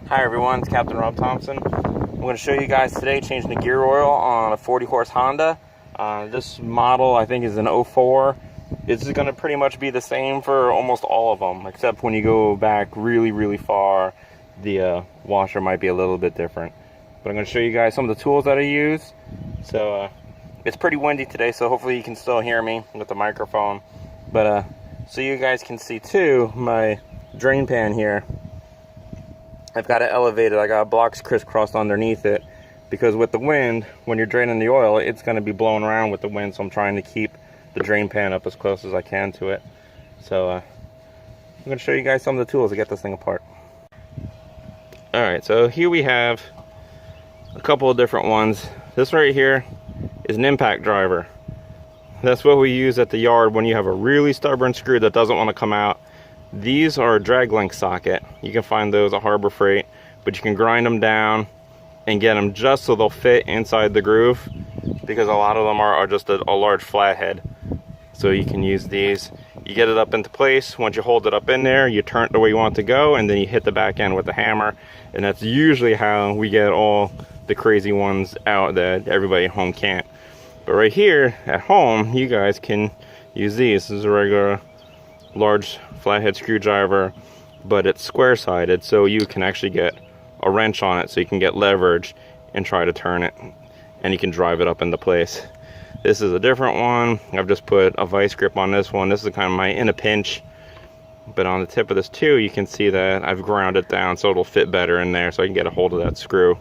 Hi everyone, it's Captain Rob Thompson. I'm going to show you guys today changing the gear oil on a 40 horse Honda. This model I think is an 04. It's going to pretty much be the same for almost all of them, except when you go back really far, the washer might be a little bit different. But I'm going to show you guys some of the tools that I use. So it's pretty windy today, so hopefully you can still hear me with the microphone. But so you guys can see too, my drain pan here, I've got it elevated. I got blocks crisscrossed underneath it because with the wind, when you're draining the oil, it's going to be blowing around with the wind, so I'm trying to keep the drain pan up as close as I can to it. So I'm going to show you guys some of the tools to get this thing apart. Alright, so here we have a couple of different ones. This right here is an impact driver. That's what we use at the yard when you have a really stubborn screw that doesn't want to come out. These are a drag link socket. You can find those at Harbor Freight, but you can grind them down and get them just so they'll fit inside the groove, because a lot of them are just a large flathead. So you can use these. You get it up into place. Once you hold it up in there, you turn it the way you want it to go, and then you hit the back end with the hammer. And that's usually how we get all the crazy ones out that everybody at home can't. But right here at home, you guys can use these. This is a regular large flathead screwdriver, but it's square sided, so you can actually get a wrench on it so you can get leverage and try to turn it, and you can drive it up into place. This is a different one. I've just put a vice grip on this one. This is kind of my in a pinch, but on the tip of this too, you can see that I've ground it down so it'll fit better in there so I can get a hold of that screw.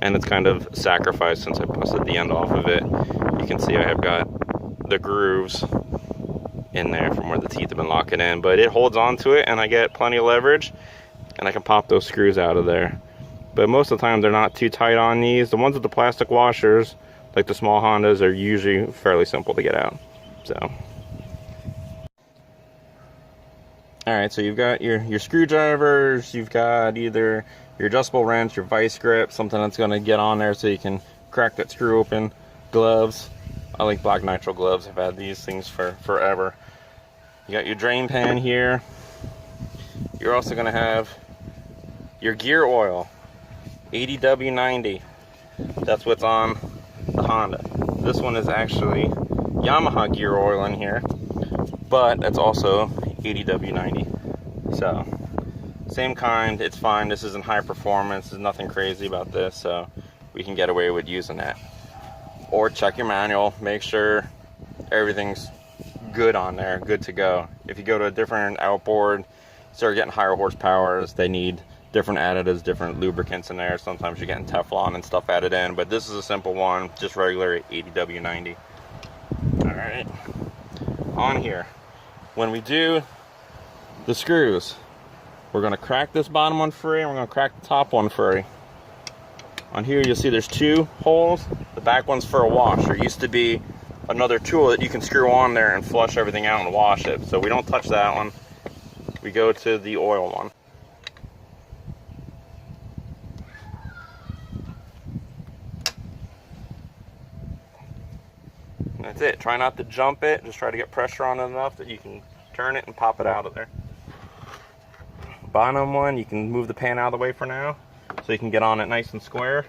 And it's kind of sacrificed since I busted the end off of it. You can see I have got the grooves in there from where the teeth have been locking in, but it holds on to it and I get plenty of leverage and I can pop those screws out of there. But most of the time they're not too tight on these. The ones with the plastic washers, like the small Hondas, are usually fairly simple to get out. So alright, so you've got your screwdrivers, you've got either your adjustable wrench, your vice grip, something that's going to get on there so you can crack that screw open, gloves. I like black nitrile gloves. I've had these things for forever. You got your drain pan here. You're also going to have your gear oil, 80W90. That's what's on the Honda. This one is actually Yamaha gear oil in here, but it's also 80W90. So same kind, it's fine. This isn't high performance. There's nothing crazy about this, so we can get away with using that. Or check your manual, make sure everything's good on there, good to go. If you go to a different outboard, start getting higher horsepowers, they need different additives, different lubricants in there. Sometimes you're getting Teflon and stuff added in, but this is a simple one, just regular 80W90. Alright, on here, when we do the screws, we're going to crack this bottom one free and we're going to crack the top one free. On here you'll see there's two holes. The back one's for a wash. There used to be another tool that you can screw on there and flush everything out and wash it. So we don't touch that one. We go to the oil one. And that's it. Try not to jump it. Just try to get pressure on it enough that you can turn it and pop it out of there. Bottom one, you can move the pan out of the way for now, so you can get on it nice and square.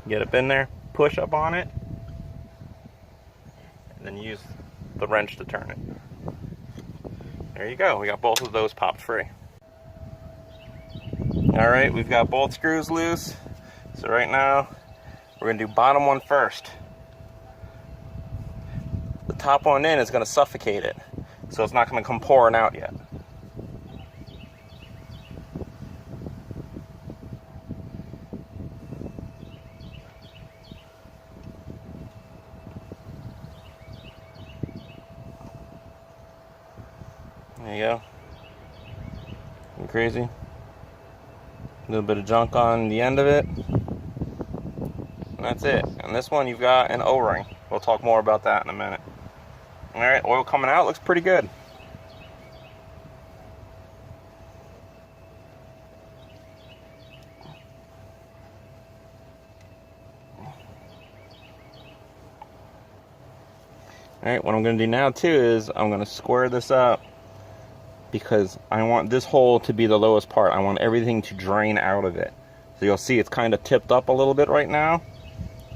Get up in there, push up on it, and then use the wrench to turn it. There you go, we got both of those popped free. Alright, we've got both screws loose. So right now, we're going to do bottom one first. The top one in is going to suffocate it, so it's not going to come pouring out yet. There you go. Isn't crazy? A little bit of junk on the end of it. And that's it. And this one you've got an O-ring. We'll talk more about that in a minute. Alright, oil coming out, looks pretty good. Alright, what I'm going to do now too is I'm going to square this up because I want this hole to be the lowest part. I want everything to drain out of it. So you'll see it's kind of tipped up a little bit right now.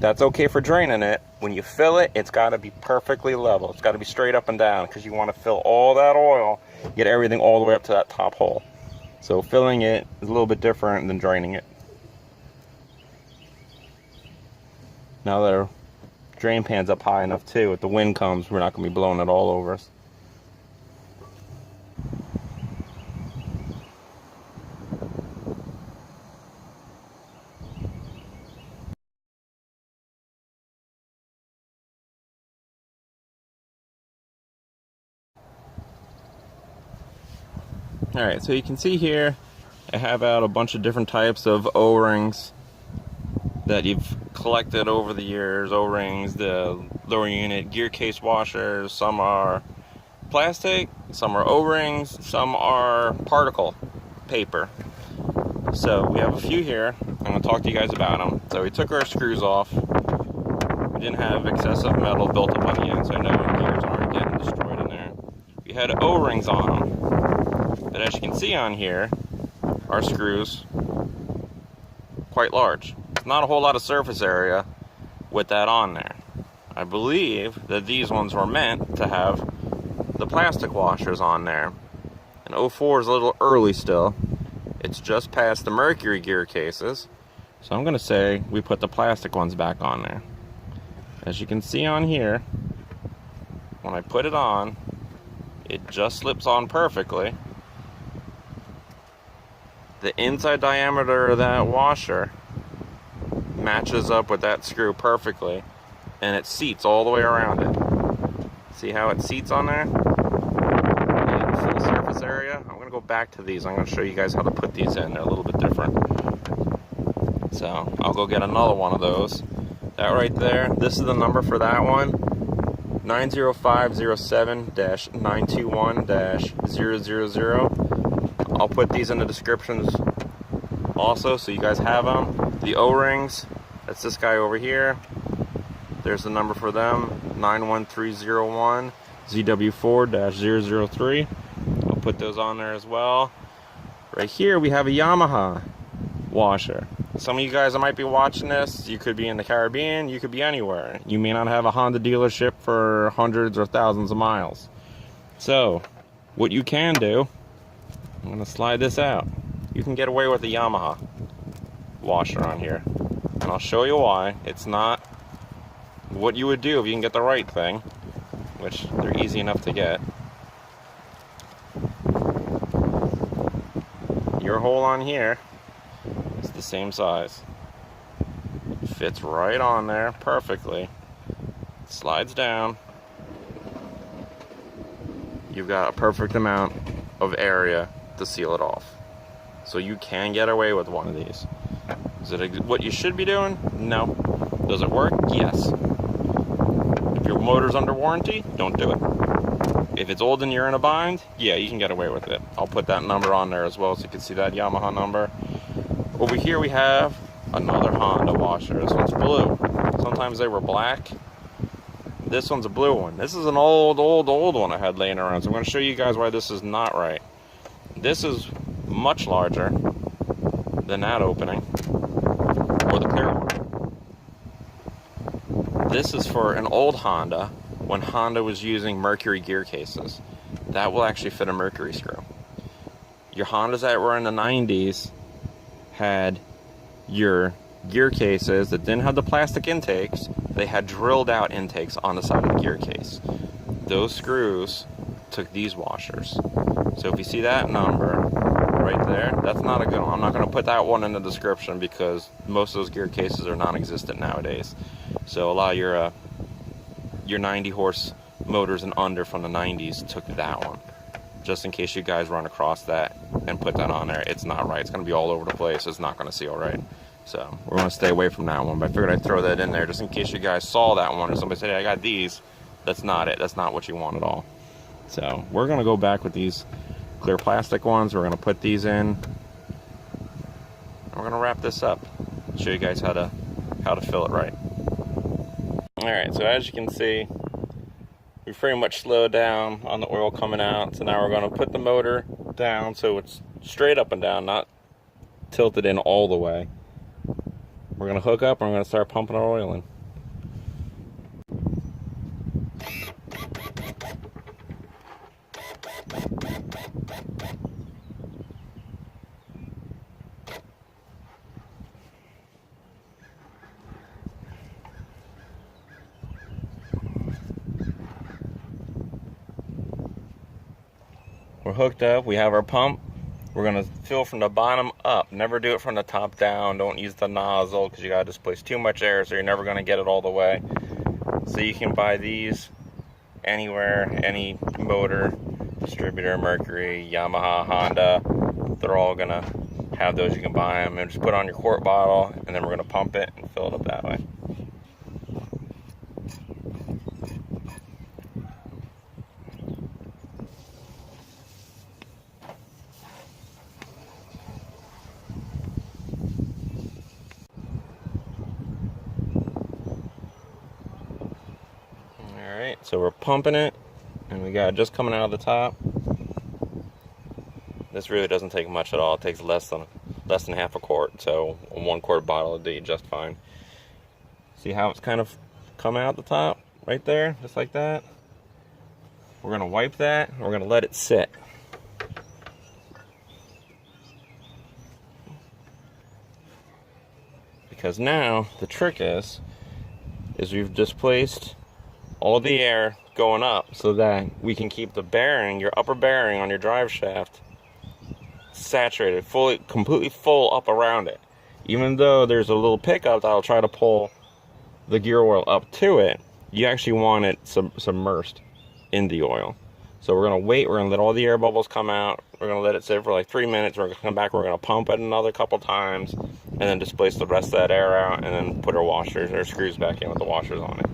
That's okay for draining it. When you fill it, it's got to be perfectly level. It's got to be straight up and down, because you want to fill all that oil, get everything all the way up to that top hole. So filling it is a little bit different than draining it. Now that our drain pan's up high enough too, if the wind comes, we're not going to be blowing it all over us. Alright, so you can see here I have out a bunch of different types of O-rings that you've collected over the years. O-rings, the lower unit gear case washers. Some are plastic, some are O-rings, some are particle paper. So we have a few here. I'm going to talk to you guys about them. So we took our screws off. We didn't have excessive metal built up on the end, so I know gears aren't getting destroyed in there. We had O-rings on them. But as you can see on here, our screws quite large. Not a whole lot of surface area with that on there. I believe that these ones were meant to have the plastic washers on there. And 04 is a little early still. It's just past the Mercury gear cases. So I'm going to say we put the plastic ones back on there. As you can see on here, when I put it on, it just slips on perfectly. The inside diameter of that washer matches up with that screw perfectly, and it seats all the way around it. See how it seats on there? And full surface area. I'm going to go back to these. I'm going to show you guys how to put these in. They're a little bit different. So I'll go get another one of those. That right there, this is the number for that one. 90507-921-000. I'll put these in the descriptions also, so you guys have them. The O-rings, that's this guy over here. There's the number for them, 91301 ZW4-003. I'll put those on there as well. Right here we have a Yamaha washer. Some of you guys that might be watching this, you could be in the Caribbean, you could be anywhere. You may not have a Honda dealership for hundreds or thousands of miles. So, what you can do, I'm going to slide this out. You can get away with the Yamaha washer on here. And I'll show you why. It's not what you would do if you can get the right thing, which they're easy enough to get. Your hole on here is the same size. It fits right on there perfectly. It slides down. You've got a perfect amount of area to seal it off. So you can get away with one of these. Is it what you should be doing? No. Does it work? Yes. If your motor's under warranty, don't do it. If it's old and you're in a bind, yeah, you can get away with it. I'll put that number on there as well so you can see that Yamaha number. Over here we have another Honda washer. This one's blue. Sometimes they were black. This one's a blue one. This is an old one I had laying around. So I'm going to show you guys why this is not right. This is much larger than that opening, or the clear one. This is for an old Honda when Honda was using Mercury gear cases. That will actually fit a Mercury screw. Your Hondas that were in the 90s had your gear cases that didn't have the plastic intakes. They had drilled out intakes on the side of the gear case. Those screws took these washers. So if you see that number right there, that's not a good one. I'm not going to put that one in the description because most of those gear cases are non-existent nowadays. So a lot of your 90 horse motors and under from the 90s took that one. Just in case you guys run across that and put that on there, it's not right. It's going to be all over the place. It's not going to seal right. So we're going to stay away from that one. But I figured I'd throw that in there just in case you guys saw that one or somebody said, hey, I got these. That's not it. That's not what you want at all. So we're going to go back with these clear plastic ones. We're going to put these in. And we're going to wrap this up. Show you guys how to fill it right. Alright, so as you can see, we pretty much slowed down on the oil coming out. So now we're going to put the motor down so it's straight up and down, not tilted in all the way. We're going to hook up and we're going to start pumping our oil in. We're hooked up, we have our pump. We're gonna fill from the bottom up. Never do it from the top down. Don't use the nozzle because you gotta displace too much air, so you're never gonna get it all the way. So you can buy these anywhere, any motor distributor, Mercury, Yamaha, Honda. They're all gonna have those. You can buy them and just put it on your quart bottle, and then we're gonna pump it and fill it up that way. Alright, so we're pumping it, and we got it just coming out of the top. This really doesn't take much at all. It takes less than half a quart, so a 1 quart bottle will do just fine. See how it's kind of come out the top? Right there, just like that. We're going to wipe that, and we're going to let it sit. Because now, the trick is we've displaced all the air going up so that we can keep the bearing, your upper bearing on your drive shaft, saturated, completely full up around it. Even though there's a little pickup that'll try to pull the gear oil up to it, you actually want it submersed in the oil. So we're going to wait, we're going to let all the air bubbles come out, we're going to let it sit for like 3 minutes, we're going to come back, we're going to pump it another couple times, and then displace the rest of that air out, and then put our washers or screws back in with the washers on it.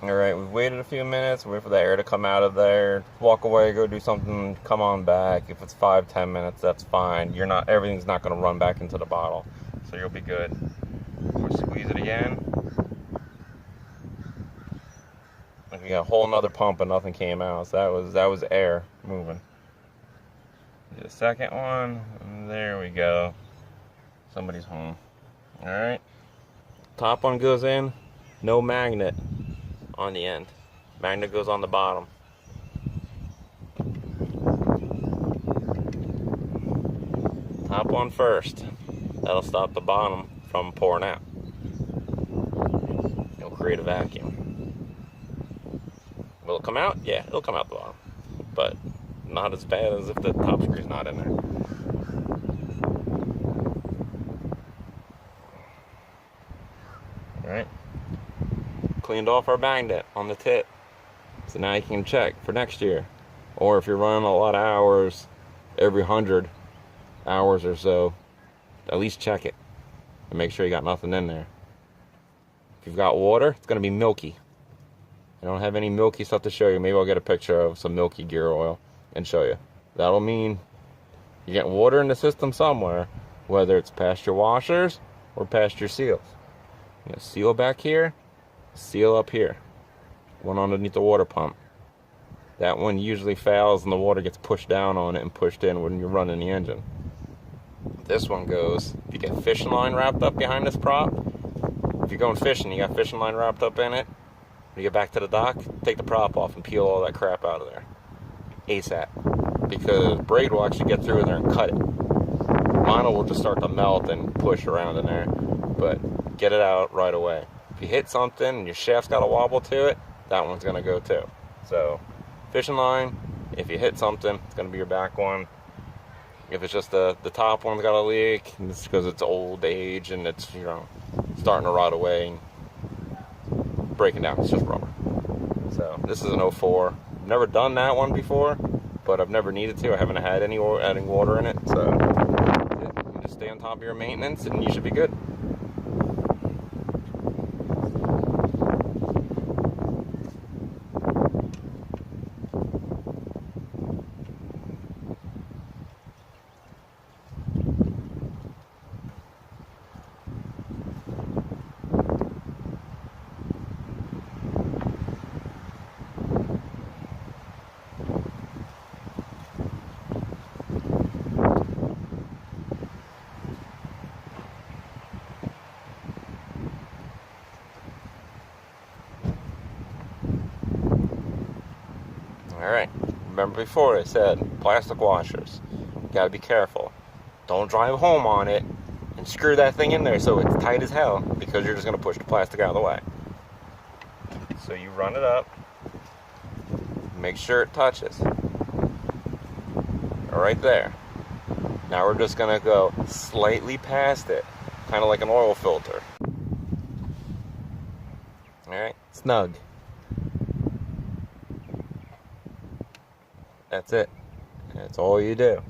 Alright, we've waited a few minutes, wait for the air to come out of there, walk away, go do something, come on back. If it's 5-10 minutes, that's fine. Everything's not going to run back into the bottle, so you'll be good. We'll squeeze it again. We got a whole nother pump and nothing came out, so that was air moving. Do the second one, and there we go. Somebody's home. Alright, top one goes in, no magnet on the end. Magnet goes on the bottom. Top one first. That'll stop the bottom from pouring out. It'll create a vacuum. Will it come out? Yeah, it'll come out the bottom. But not as bad as if the top screw's not in there. Alright. Cleaned off our magnet on the tip. So now you can check for next year. Or if you're running a lot of hours, every 100 hours or so, at least check it and make sure you got nothing in there. If you've got water, it's going to be milky. I don't have any milky stuff to show you. Maybe I'll get a picture of some milky gear oil and show you. That'll mean you're getting water in the system somewhere, whether it's past your washers or past your seals. You got seal back here, seal up here, one underneath the water pump. That one usually fails and the water gets pushed down on it and pushed in when you're running the engine. This one goes, if you get fishing line wrapped up behind this prop, if you're going fishing, you got fishing line wrapped up in it, when you get back to the dock, take the prop off and peel all that crap out of there. ASAP. Because braid will actually get through in there and cut it. Vinyl will just start to melt and push around in there. But get it out right away. If you hit something and your shaft's got a wobble to it, that one's going to go too. So, fishing line, if you hit something, it's going to be your back one. If it's just the top one's got a leak, it's because it's old age and it's, starting to rot away and breaking down. It's just rubber. So this is an 04. Never done that one before, but I've never needed to. I haven't had any adding water in it, so you just stay on top of your maintenance and you should be good. Alright, remember before I said plastic washers. You gotta be careful. Don't drive home on it and screw that thing in there so it's tight as hell, because you're just gonna push the plastic out of the way. So you run it up, make sure it touches. Right there. Now we're just gonna go slightly past it, kind of like an oil filter. Alright, snug. That's it. That's all you do.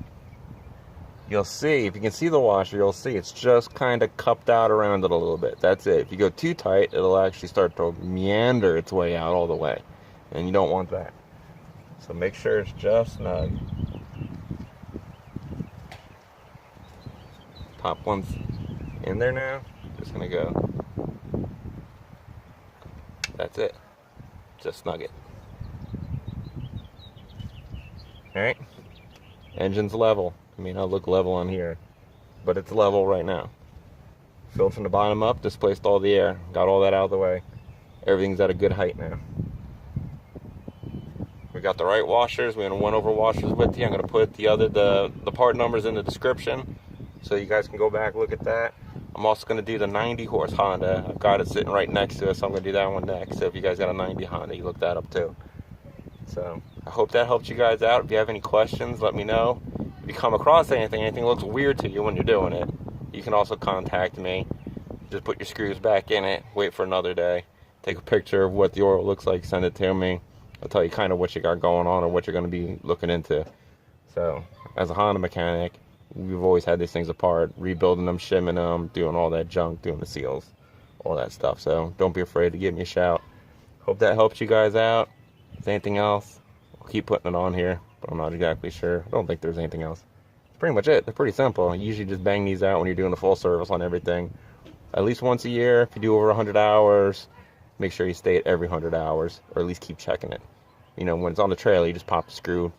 You'll see, if you can see the washer, you'll see it's just kind of cupped out around it a little bit. That's it. If you go too tight, it'll actually start to meander its way out all the way. And you don't want that. So make sure it's just snug. Top one's in there now. Just gonna go. That's it. Just snug it. Alright. Engine's level. I mean, I'll look level on here, but it's level right now. Filled from the bottom up, displaced all the air. Got all that out of the way. Everything's at a good height now. We got the right washers. We're gonna went over washers with you. I'm gonna put the part numbers in the description, so you guys can go back, look at that. I'm also going to do the 90 horse Honda. I've got it sitting right next to it, so I'm going to do that one next. So if you guys got a 90 Honda, you look that up too. So I hope that helped you guys out. If you have any questions, let me know. If you come across anything looks weird to you when you're doing it, you can also contact me. Just put your screws back in it, wait for another day, take a picture of what the oil looks like, send it to me. I'll tell you kind of what you got going on or what you're going to be looking into. So as a Honda mechanic, we've always had these things apart, rebuilding them, shimming them, doing all that junk, doing the seals, all that stuff. So don't be afraid to give me a shout. Hope that helps you guys out. If there's anything else, I'll keep putting it on here, but I'm not exactly sure. I don't think there's anything else. That's pretty much it. They're pretty simple. You usually just bang these out when you're doing the full service on everything. At least once a year. If you do over 100 hours, make sure you stay at every 100 hours, or at least keep checking it. You know, when it's on the trailer, you just pop the screw,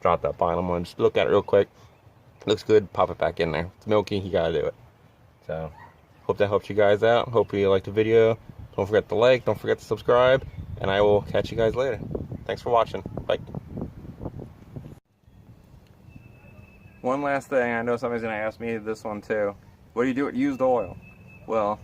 drop that bottom one, just look at it real quick. Looks good, pop it back in there. It's milky, you gotta do it. So, hope that helps you guys out. Hope you liked the video. Don't forget to like, don't forget to subscribe, and I will catch you guys later. Thanks for watching. Bye. One last thing, I know somebody's gonna ask me this one too. What do you do with used oil? Well,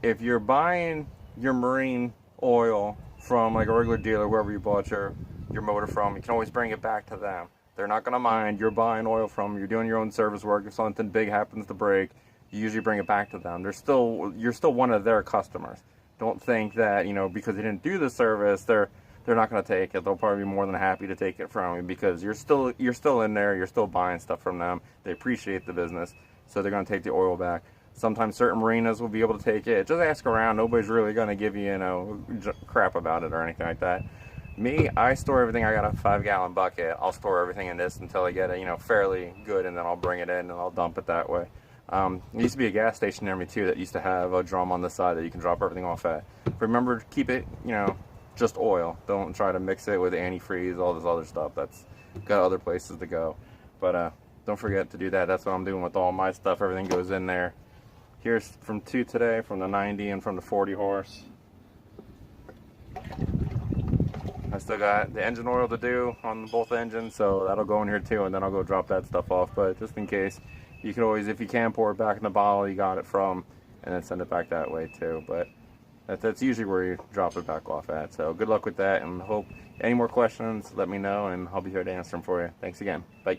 if you're buying your marine oil from like a regular dealer, wherever you bought your motor from, you can always bring it back to them. They're not going to mind. You're buying oil from them. You're doing your own service work. If something big happens to break, you usually bring it back to them. You're still one of their customers. Don't think that, you know, because you didn't do the service, they're not going to take it. They'll probably be more than happy to take it from you, because you're still in there. You're still buying stuff from them. They appreciate the business, so they're going to take the oil back. Sometimes certain marinas will be able to take it. Just ask around. Nobody's really going to give you, you know, crap about it or anything like that. Me, I store everything. I got a 5-gallon bucket. I'll store everything in this until I get it, you know, fairly good, and then I'll bring it in and I'll dump it that way. There used to be a gas station near me too that used to have a drum on the side that you can drop everything off at. Remember, keep it, you know, just oil. Don't try to mix it with antifreeze, all this other stuff. That's got other places to go. But don't forget to do that. That's what I'm doing with all my stuff. Everything goes in there. Here's from 2 today, from the 90 and from the 40 horse. I still got the engine oil to do on both engines, so that'll go in here too, and then I'll go drop that stuff off. But just in case, you can always, if you can, pour it back in the bottle you got it from, and then send it back that way too. But that's usually where you drop it back off at. So good luck with that, and hope any more questions, let me know, and I'll be here to answer them for you. Thanks again. Bye.